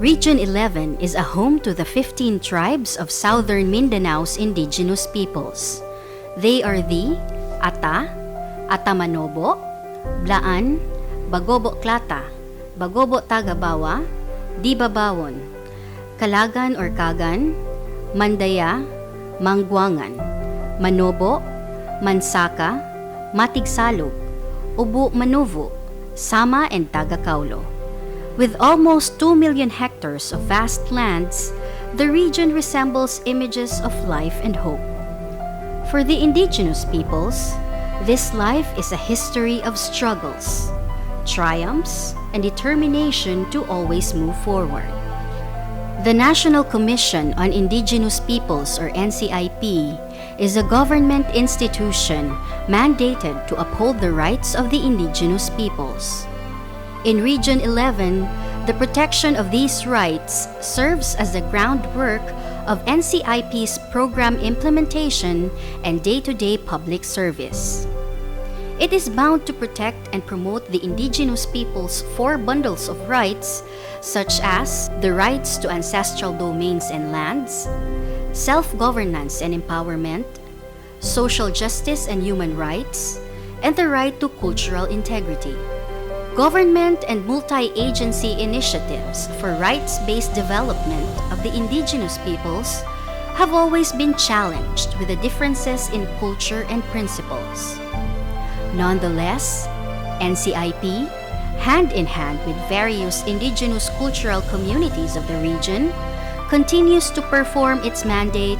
Region 11 is a home to the 15 tribes of southern Mindanao's indigenous peoples. They are the Ata, Ata-Manobo, Blaan, Bagobo-Klata, Bagobo-Tagabawa, Dibabawon, Kalagan or Kagan, Mandaya, Manguangan, Manobo, Mansaka, Matigsalug, Obu-Manuvu, Sama and Tagakaulo. With almost 2 million hectares of vast lands, the region resembles images of life and hope. For the indigenous peoples, this life is a history of struggles, triumphs, and determination to always move forward. The National Commission on Indigenous Peoples, or NCIP, is a government institution mandated to uphold the rights of the indigenous peoples. In Region 11, the protection of these rights serves as the groundwork of NCIP's program implementation and day-to-day public service. It is bound to protect and promote the indigenous people's 4 bundles of rights, such as the rights to ancestral domains and lands, self-governance and empowerment, social justice and human rights, and the right to cultural integrity. Government and multi-agency initiatives for rights-based development of the indigenous peoples have always been challenged with the differences in culture and principles. Nonetheless, NCIP, hand in hand with various indigenous cultural communities of the region, continues to perform its mandate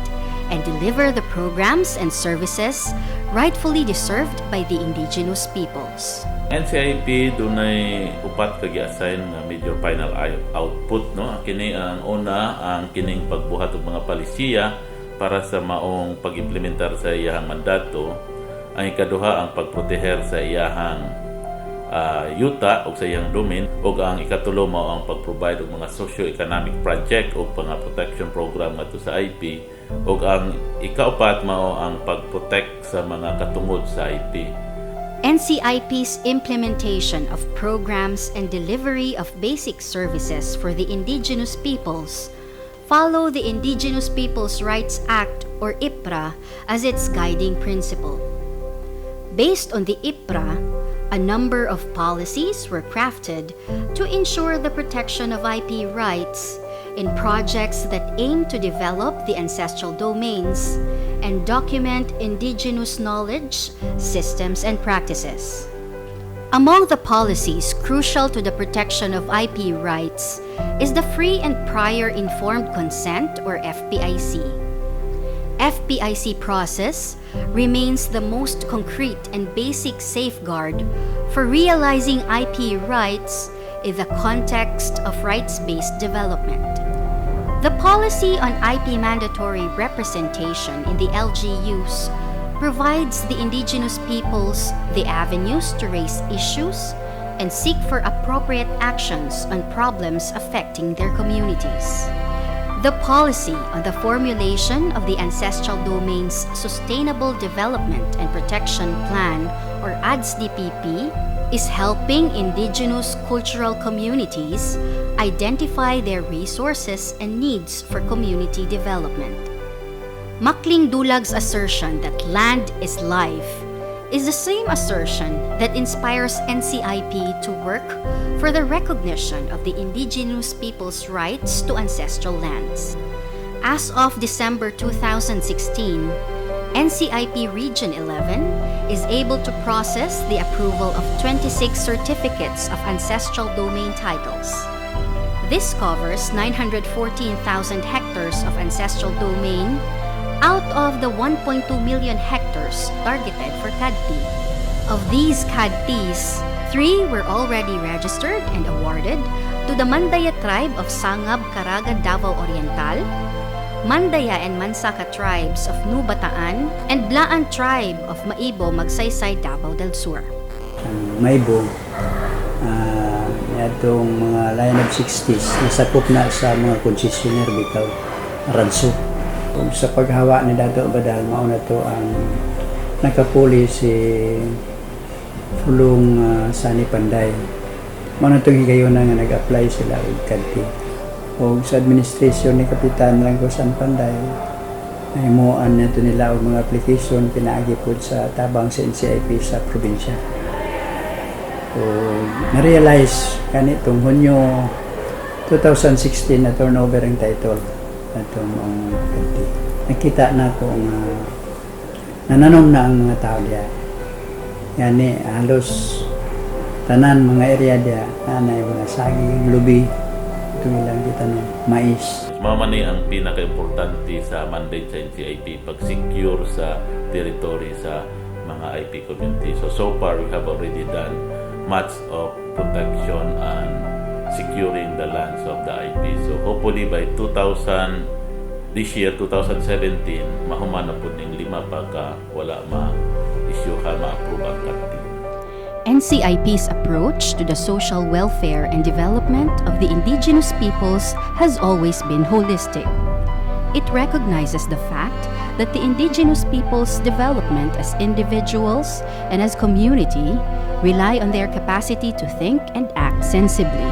and deliver the programs and services rightfully deserved by the indigenous peoples. NCIP dunay upat ka gi-assign nga major final output, no. Kini ang una ang kining pagbuhat og mga palisiya para sa maong pag-implementar sa iyahang mandato. Ang ikaduha ang pagproteher sa iyahang yuta o sa iyang domain, ug ang ikatulo mao ang pag-provide og mga socio-economic project o mga protection program ngadto sa IP, ug ang ikaapat mao ang pag-protect sa mga katungod sa IP. NCIP's implementation of programs and delivery of basic services for the indigenous peoples follow the Indigenous Peoples' Rights Act, or IPRA, as its guiding principle. Based on the IPRA, a number of policies were crafted to ensure the protection of IP rights in projects that aim to develop the ancestral domains and document indigenous knowledge, systems, and practices. Among the policies crucial to the protection of IP rights is the Free and Prior Informed Consent, or FPIC. FPIC process remains the most concrete and basic safeguard for realizing IP rights in the context of rights-based development. The policy on IP mandatory representation in the LGUs provides the indigenous peoples the avenues to raise issues and seek for appropriate actions on problems affecting their communities. The policy on the formulation of the Ancestral Domains Sustainable Development and Protection Plan, or ADS-DPP, is helping indigenous cultural communities identify their resources and needs for community development. Makling Dulag's assertion that land is life is the same assertion that inspires NCIP to work for the recognition of the indigenous people's rights to ancestral lands. As of December 2016, NCIP Region 11 is able to process the approval of 26 certificates of ancestral domain titles. This covers 914,000 hectares of ancestral domain out of the 1.2 million hectares targeted for CADT. Of these CADTs, 3 were already registered and awarded to the Mandaya tribe of Sangab, Caraga, Davao Oriental, Mandaya and Mansaka tribes of Nubataan, and Blaan tribe of Maibo, Magsaysay, Davao del Sur. Maibo, itong mga line of 60s, nasakop na sa mga concessionaire bitaw ranso. Kung sa paghawa ni Dato Badal, mauna to ang nakapuli si Fulong Sani Panday. Mauna itong higayon na nga nag-apply sila og kanti. o sa administrasyon ni Kapitan Langkosan Panday ay muan nito nila og mga application pinaagi pod sa tabang sa NCIP sa probinsya. So, na-realize kanitong Hunyo 2016 na turnover ang title atong mga kanti. Nakita na ko nananom na ang mga tao diya. Yani halos tanan mga area diya nanay mga saging, lubi, ito lang kita no, mais. Mamani ang pinaka-importante sa mandate sa NCIP, pag-secure sa territory sa mga IP community. So far, we have already done much of protection and securing the lands of the IP. So hopefully by this year, 2017, mahuman na po ng 5 pagka wala ma-issue ka, ma-approve ang kanti. NCIP's approach to the social welfare and development of the indigenous peoples has always been holistic. It recognizes the fact that the indigenous peoples' development as individuals and as community rely on their capacity to think and act sensibly.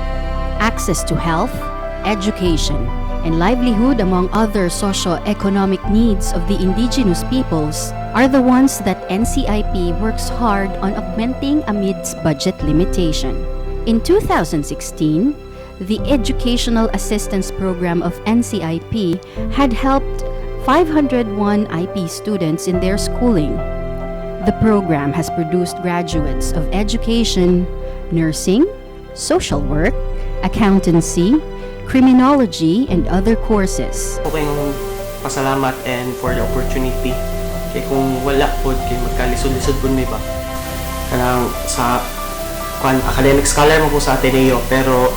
Access to health, education, and livelihood, among other socio-economic needs of the indigenous peoples, are the ones that NCIP works hard on augmenting amidst budget limitation. In 2016, the Educational Assistance Program of NCIP had helped 501 IP students in their schooling. The program has produced graduates of education, nursing, social work, accountancy, criminology, and other courses. Okay, pasalamat and for the opportunity. Kaya kung wala po, kaya magkalisod-lisod po may ba? Kanang sa academic scholar mo po sa Ateneo, pero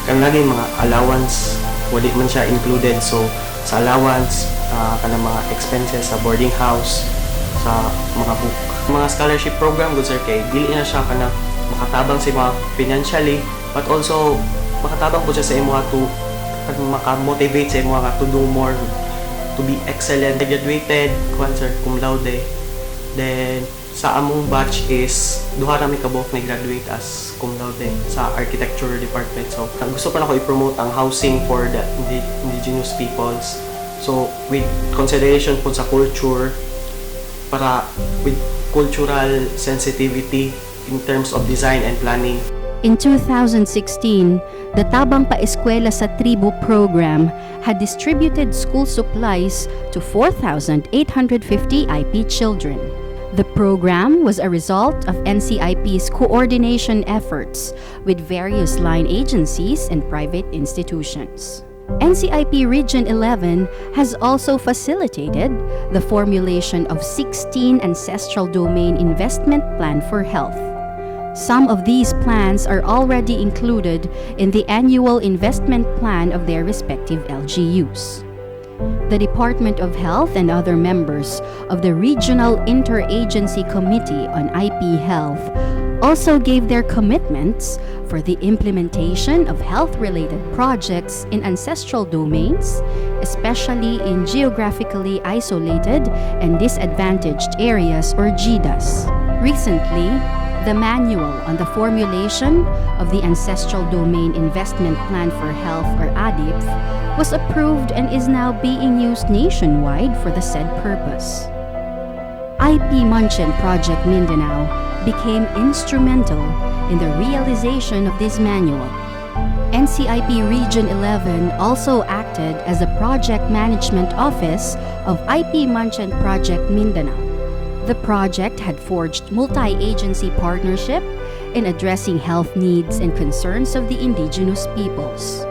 kanang lagi mga allowance, wali man siya included. So, sa allowance, kanang mga expenses sa boarding house, sa mga book. Mga scholarship program, good sir, kay dili na siya kanang makatabang sa mga financially, but also makatabang po siya sa imo to maka-motivate sa imo to do more, to be excellent. I graduated cum laude. Then sa among batch is duha ra mi kabuok na graduate as cum laude sa architecture department. So gusto pa na ko i-promote ang housing for the indigenous peoples. So with consideration po sa culture, para with cultural sensitivity in terms of design and planning. In 2016, the Tabang Pa-Eskwela sa Tribu program had distributed school supplies to 4,850 IP children. The program was a result of NCIP's coordination efforts with various line agencies and private institutions. NCIP Region 11 has also facilitated the formulation of 16 ancestral domain investment plan for health. Some of these plans are already included in the annual investment plan of their respective LGUs. The Department of Health and other members of the Regional Interagency Committee on IP Health also gave their commitments for the implementation of health-related projects in ancestral domains, especially in geographically isolated and disadvantaged areas or GIDAs. Recently, the Manual on the Formulation of the Ancestral Domain Investment Plan for Health, or ADIP, was approved and is now being used nationwide for the said purpose. IP Munchen Project Mindanao became instrumental in the realization of this manual. NCIP Region 11 also acted as a project management office of IP Munchen Project Mindanao. The project had forged multi-agency partnership in addressing health needs and concerns of the indigenous peoples.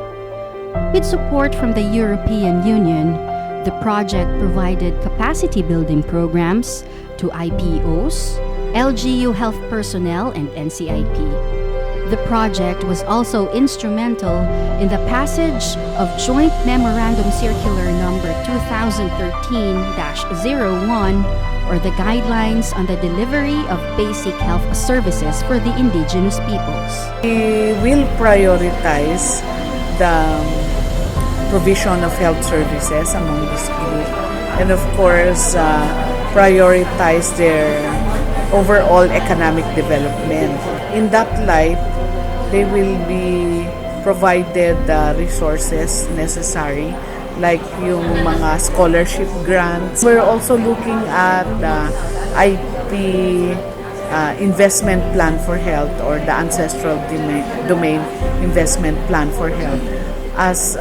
With support from the European Union, the project provided capacity building programs to IPOs, LGU health personnel, and NCIP. The project was also instrumental in the passage of Joint Memorandum Circular Number 2013-01, or the Guidelines on the Delivery of Basic Health Services for the Indigenous Peoples. We will prioritize the provision of health services among this group, and of course, prioritize their overall economic development. In that light, they will be provided the resources necessary like yung mga scholarship grants. We're also looking at the IP investment plan for health or the ancestral domain investment plan for health as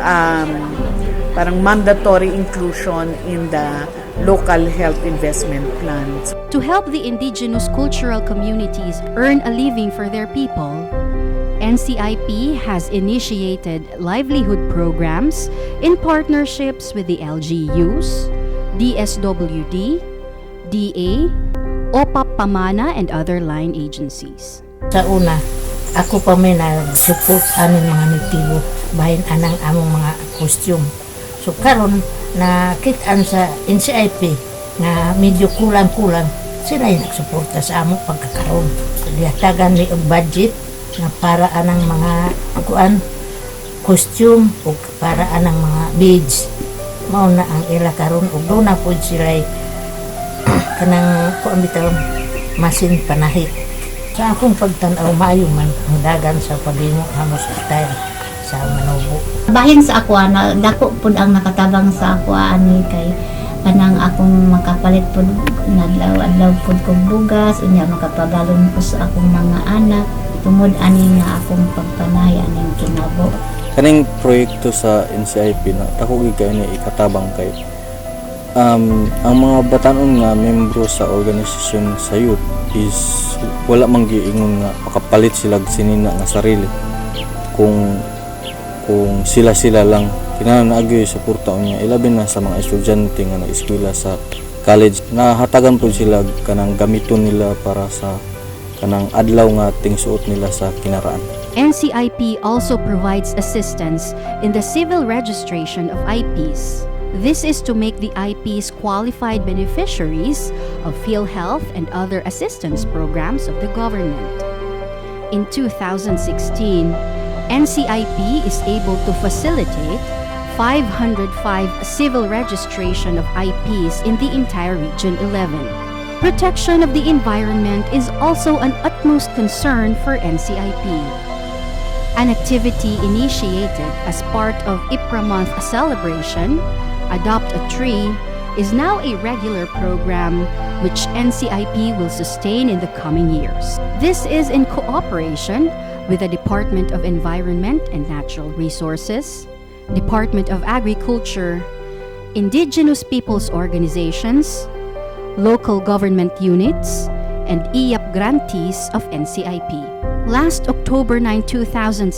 parang mandatory inclusion in the local health investment plans. To help the indigenous cultural communities earn a living for their people, NCIP has initiated livelihood programs in partnerships with the LGUs, DSWD, DA, OPAP Pamana, and other line agencies. Sa una, ako pa may nag-support aming mga natibo bahin anang among mga costume. So karon na kitaan sa NCIP na medyo kulang-kulang, sila yung nagsuporta sa among pagkakaroon. Lihatagan ni og budget na para anang mga costume o para anang mga beads. Mao na ang ila karon ug do na pod sila kanang kuan bitaw masin panahi. Sa akong pagtan-aw maayo man ang dagan sa paghimo hamos tayo sa Manobo. Bahin sa ako na dako pud ang nakatabang sa ako ani kay kanang akong makapalit pud nadlaw pud kog lugas unya makapagalon ko sa akong mga anak tungod ani nga akong pagpanahi aning kinabo. Kaning proyekto sa NCIP na ako gikay ni ikatabang kay ang mga batanon nga membro sa organisasyon sa youth is wala man giingon nga makapalit sila sinina nga sarili kung sila lang kinahanglan agyo suporta niya ilabi na sa mga estudyante nga nag-eskwela sa college nahatagan po sila kanang gamiton nila para sa kanang adlaw nga tingsuot nila sa kinaraan. NCIP also provides assistance in the civil registration of IPs. This is to make the IPs qualified beneficiaries of PhilHealth and other assistance programs of the government. In 2016, NCIP is able to facilitate 505 civil registration of IPs in the entire Region 11. Protection of the environment is also an utmost concern for NCIP. An activity initiated as part of IPRA Month celebration, Adopt a Tree, is now a regular program which NCIP will sustain in the coming years. This is in cooperation with the Department of Environment and Natural Resources, Department of Agriculture, Indigenous Peoples organizations, local government units, and IAP grantees of NCIP. Last October 9, 2016,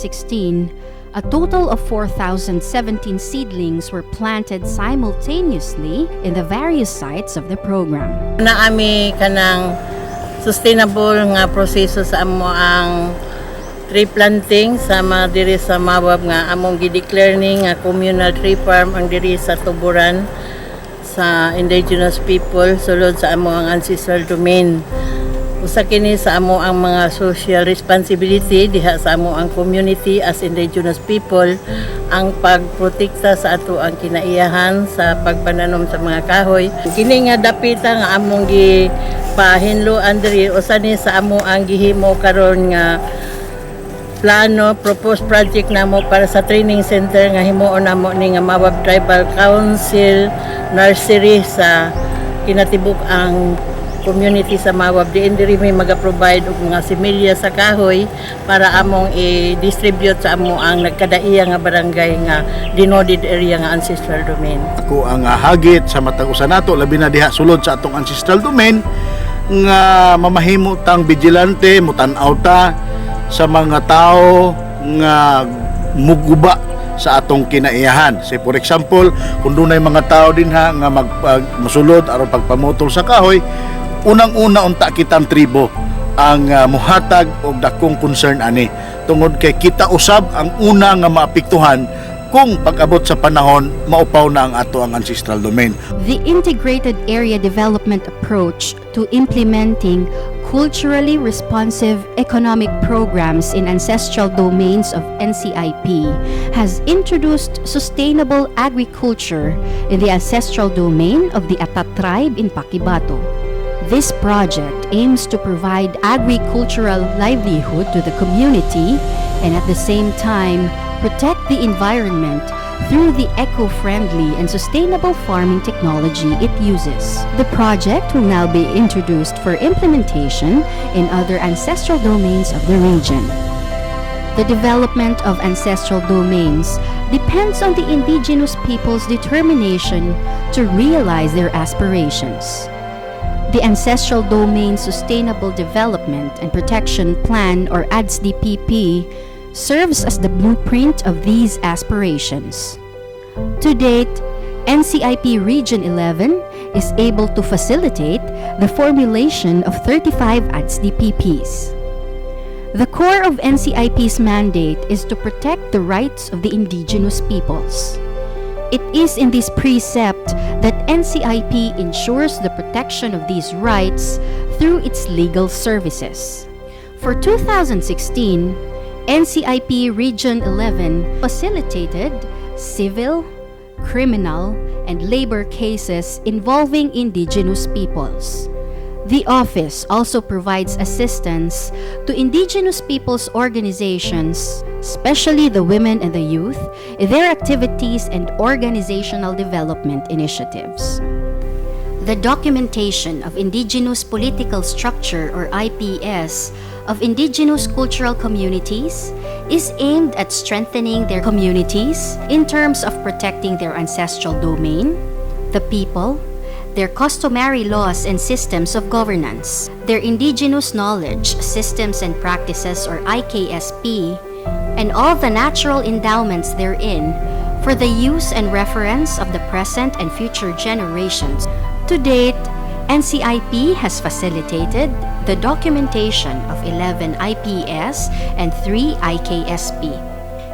a total of 4,017 seedlings were planted simultaneously in the various sites of the program. Naami kanang sustainable nga proseso sa amo ang tree planting sama diri sa Mawab nga among gi-declare ni nga communal tree farm ang diri sa Tuburan sa Indigenous People sulod sa amo ang ancestral domain. Usa kini sa amo ang mga social responsibility diha sa amo ang community as Indigenous people ang pagprotekta sa ato ang kinaiyahan sa pagpananom sa mga kahoy. Kini nga dapita nga among gipahinluan diri usa ni sa amo ang gihimo karon nga plano proposed project namo para sa training center nga himuon namo ni nga Mawab Tribal Council nursery sa kinatibuk ang community sa Mawab. Diin diri may maga-provide og mga similya sa kahoy para among i-distribute sa amo ang nagkadaiya nga barangay nga denoted area nga ancestral domain. Ako ang hagit sa matag usa nato labi na diha sulod sa atong ancestral domain nga mamahimo tang vigilante mutan-aw ta sa mga tao nga muguba sa atong kinaiyahan. Say for example, kung dunay mga tao din ha nga masulod aron pagpamotol sa kahoy, unang-una unta kitang tribo ang muhatag og dakong concern ani tungod kay kita usab ang una nga maapektuhan kung pag-abot sa panahon maupaw na ang ato ang ancestral domain. The integrated area development approach to implementing culturally responsive economic programs in ancestral domains of NCIP has introduced sustainable agriculture in the ancestral domain of the Ata tribe in Pakibato. This project aims to provide agricultural livelihood to the community and at the same time protect the environment through the eco-friendly and sustainable farming technology it uses. The project will now be introduced for implementation in other ancestral domains of the region. The development of ancestral domains depends on the indigenous people's determination to realize their aspirations. The Ancestral Domain Sustainable Development and Protection Plan, or ADS-DPP, serves as the blueprint of these aspirations. To date, NCIP Region 11 is able to facilitate the formulation of 35 ADS-DPPs. The core of NCIP's mandate is to protect the rights of the indigenous peoples. It is in this precept that NCIP ensures the protection of these rights through its legal services. For 2016, NCIP Region 11 facilitated civil, criminal, and labor cases involving indigenous peoples. The office also provides assistance to indigenous peoples' organizations, especially the women and the youth, in their activities and organizational development initiatives. The documentation of indigenous political structure, or IPS, of indigenous cultural communities is aimed at strengthening their communities in terms of protecting their ancestral domain, the people, their customary laws and systems of governance, their indigenous knowledge, systems and practices, or IKSP, and all the natural endowments therein for the use and reference of the present and future generations. To date, NCIP has facilitated the documentation of 11 IPS and 3 IKSP.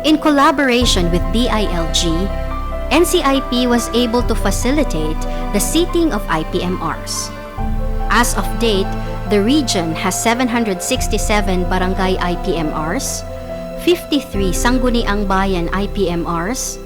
In collaboration with DILG, NCIP was able to facilitate the seating of IPMRs. As of date, the region has 767 barangay IPMRs, 53 Sangguniang Bayan IPMRs,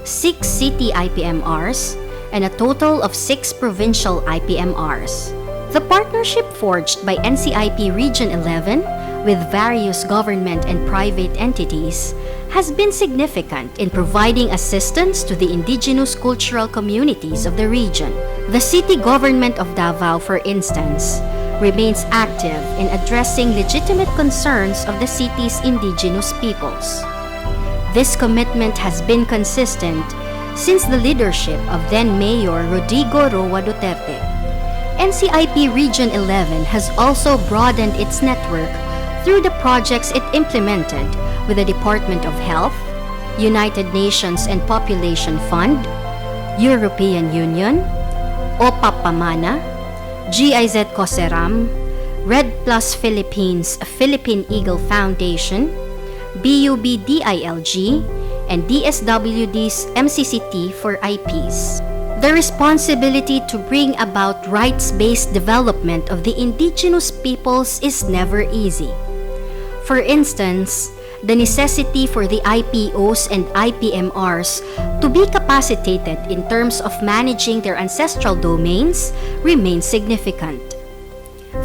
6 city IPMRs, and a total of 6 provincial IPMRs. The partnership forged by NCIP Region 11 with various government and private entities has been significant in providing assistance to the indigenous cultural communities of the region. The city government of Davao, for instance, remains active in addressing legitimate concerns of the city's indigenous peoples. This commitment has been consistent since the leadership of then-Mayor Rodrigo Roa Duterte. NCIP Region 11 has also broadened its network through the projects it implemented with the Department of Health, United Nations and Population Fund, European Union, OPA Pamana, GIZ COSERAM, Red Plus Philippines Philippine Eagle Foundation, BUB DILG, and DSWD's MCCT for IPs. The responsibility to bring about rights-based development of the indigenous peoples is never easy. For instance, the necessity for the IPOs and IPMRs to be capacitated in terms of managing their ancestral domains remains significant.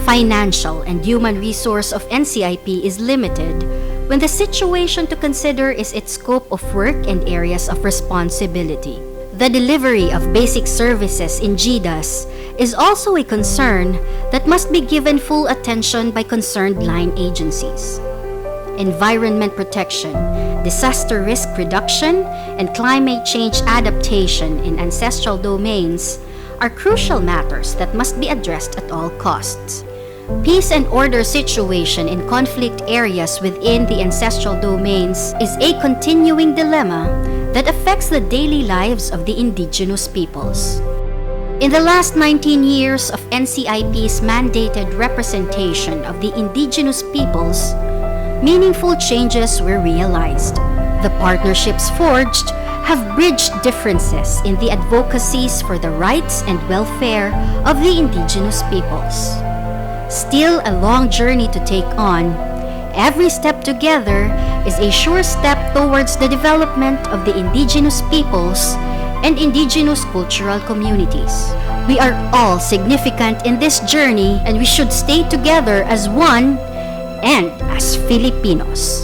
Financial and human resource of NCIP is limited when the situation to consider is its scope of work and areas of responsibility. The delivery of basic services in GDAS is also a concern that must be given full attention by concerned line agencies. Environment protection, disaster risk reduction, and climate change adaptation in ancestral domains are crucial matters that must be addressed at all costs. Peace and order situation in conflict areas within the ancestral domains is a continuing dilemma that affects the daily lives of the indigenous peoples. In the last 19 years of NCIP's mandated representation of the indigenous peoples, meaningful changes were realized. The partnerships forged have bridged differences in the advocacies for the rights and welfare of the indigenous peoples. Still a long journey to take on, every step together is a sure step towards the development of the indigenous peoples and indigenous cultural communities. We are all significant in this journey and we should stay together as one and as Filipinos.